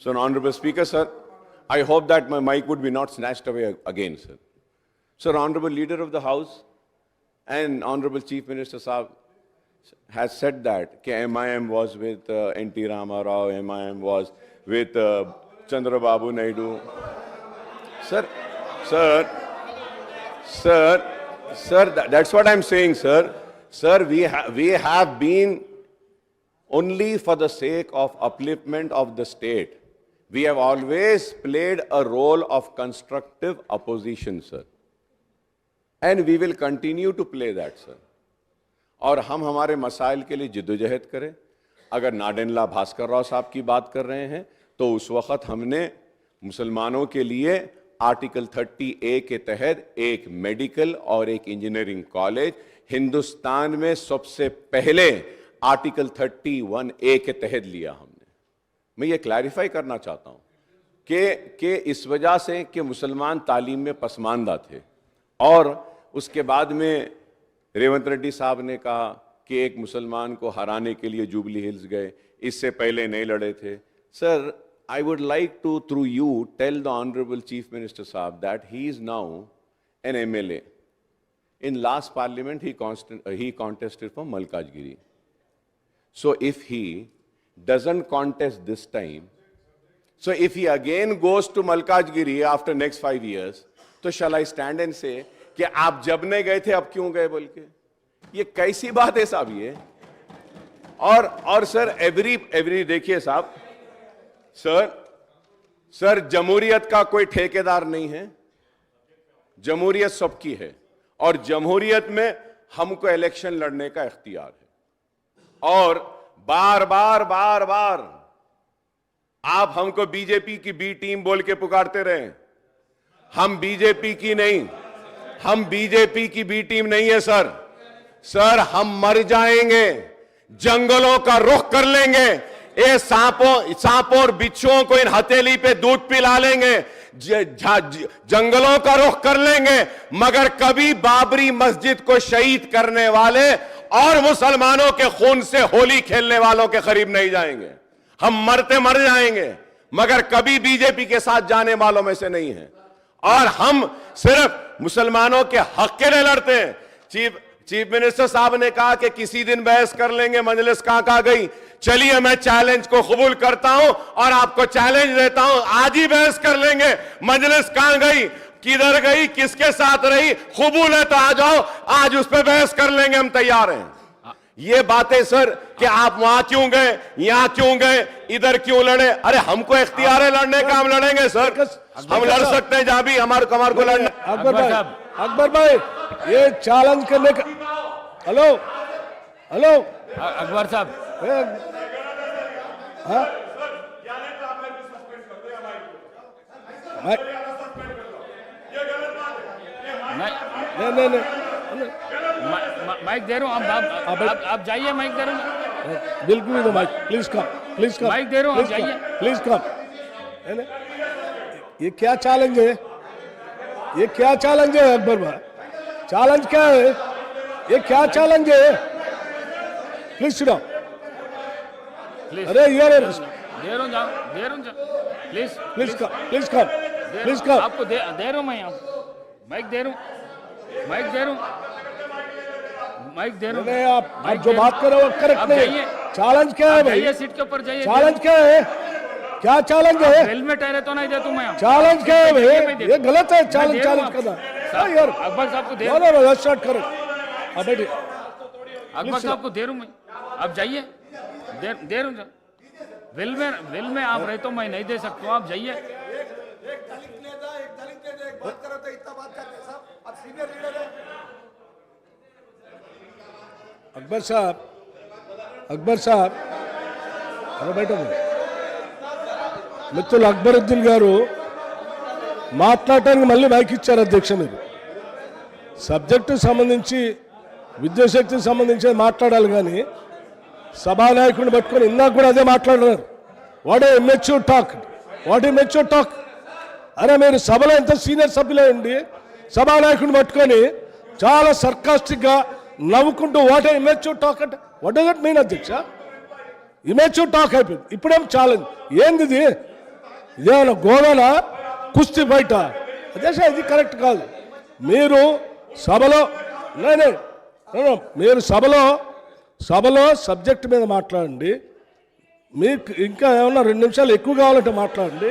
So, Honorable Speaker, sir, I hope that my mic would be not snatched away again, sir. Sir, Honorable Leader of the House and Honorable Chief Minister Saab has said that MIM was with N.T. Rama Rao, MIM was with Chandrababu Naidu. Sir, that's what I'm saying, sir. Sir, we have been only for the sake of upliftment of the state. We have always played a role of constructive opposition, sir. And we will continue to play that, sir. और हम हमारे मसाइल के लिए जिद्दोजहद करें. अगर नाडेनला भास्कर राव साहब की बात कर रहे हैं तो उस वक्त हमने मुसलमानों के लिए आर्टिकल 30A के तहत एक मेडिकल और एक इंजीनियरिंग कॉलेज हिंदुस्तान में सबसे पहले आर्टिकल 31A के तहत लिया हमने. मैं ये क्लैरिफाई करना चाहता हूं कि इस वजह से कि मुसलमान तालीम में पसमानदा थे और उसके बाद में रेवंत रेड्डी साहब ने कहा कि एक मुसलमान को हराने के लिए जुबली हिल्स गए, इससे पहले नहीं लड़े थे. Sir, I would like to, through you, tell the Honorable Chief Minister Saab that he is now an MLA. In last parliament, he contested for Malkajgiri. So if he doesn't contest this time, so if he again goes to Malkajgiri after next 5 years, तो shall I stand and say कि आप जब नहीं गए थे अब क्यों गए बोल के? ये कैसी बात है साहब ये? और सर एवरी देखिए साहब, सर जमहूरियत का कोई ठेकेदार नहीं है. जमहूरियत सबकी है और जमहूरियत में हमको इलेक्शन लड़ने का इख्तियार है. और बार बार आप हमको बीजेपी की बी टीम बोल के पुकारते रहे. हम बीजेपी की नहीं, हम बीजेपी की बी टीम नहीं है सर. हम मर जाएंगे, जंगलों का रुख कर लेंगे, ये सांपों और बिच्छुओं को इन हथेली पे दूध पिला लेंगे, जंगलों का रुख कर लेंगे, मगर कभी बाबरी मस्जिद को शहीद करने वाले और मुसलमानों के खून से होली खेलने वालों के करीब नहीं जाएंगे. हम मरते मर जाएंगे मगर कभी बीजेपी के साथ जाने वालों में से नहीं है. और हम सिर्फ मुसलमानों के हक के लिए लड़ते हैं. चीफ मिनिस्टर साहब ने कहा कि किसी दिन बहस कर लेंगे, मजलिस कहां गई? चलिए मैं चैलेंज को कबूल करता हूं और आपको चैलेंज देता हूं, आज ही बहस कर लेंगे. मजलिस कहां गई, किधर गई, किसके साथ रही? कबूल है तो आ जाओ, आज उस पर बहस कर लेंगे, हम तैयार हैं. ये बातें सर कि आप वहां क्यों गए, यहां क्यों गए, इधर क्यों लड़े? अरे हमको इख्तियार है लड़ने का, हम लड़ेंगे सर. हम लड़ सकते हैं जहां भी हमारे कमर को लड़ना. अकबर भाई ये चैलेंज करने का. हेलो अकबर साहब, नहीं माइक दे रहा हूँ. आप जाइए, माइक दे रहा हूँ. बिल्कुल दो माइक. Please come. माइक दे रहा हूँ, आप जाइए. Please come. ये क्या चैलेंज है? ये क्या चैलेंज है अकबर भाई? चैलेंज क्या है? ये क्या चैलेंज है? Please sit down. अरे यार दे रहा हूँ प्लीज कम. आपको दे रहा हूँ मैं. माइक दे रहा हूँ. नहीं, आप जो बात कर रहे हो करेक्ट नहीं है. चैलेंज क्या है भाई? सीट के ऊपर जाइए. चैलेंज क्या है? क्या चैलेंज है? हेलमेट है तो नहीं देता मैं. चैलेंज क्या है भाई? ये गलत है चैलेंज करना. यार अकबर साहब को दे स्टार्ट करो. बैठिए. अकबर साहब को दे रहा हूँ मैं. आप जाइए. दे रहा हूँ. विल में आप रहे तो मैं नहीं दे सकता हूँ. आप जाइए. अकबर साहब अरे बैठो. మిత్రులు అక్బరుద్దీన్ గారు మాట్లాడటానికి మళ్ళీ మైక్ ఇచ్చారు అధ్యక్ష. మీరు సబ్జెక్టు సంబంధించి విద్యాశక్తికి సంబంధించి మాట్లాడాలి కానీ సభానాయకుడిని పట్టుకొని ఇందాక కూడా అదే మాట్లాడారు. What a mature talk. అరే మీరు సభలో ఎంత సీనియర్ సభ్యులే ఉండి సభానాయకుడిని పట్టుకొని చాలా సర్కాస్టిక్గా నవ్వుకుంటూ వాట్ ఏ మెచ్యూర్ టాక్ అంటే వాట్ డస్ దట్ మీన్ అధ్యక్ష? ఇమేచ్యూర్ టాక్ అయిపోయింది. ఇప్పుడేం ఛాలెంజ్ ఏంది? ఇదేమన్నా గోవానా కుస్తీ బయట అదే సార్, ఇది కరెక్ట్ కాదు. మీరు సభలో మీరు సభలో సబ్జెక్ట్ మీద మాట్లాడండి. మీకు ఇంకా ఏమన్నా 2 నిమిషాలు ఎక్కువ కావాలంటే మాట్లాడండి.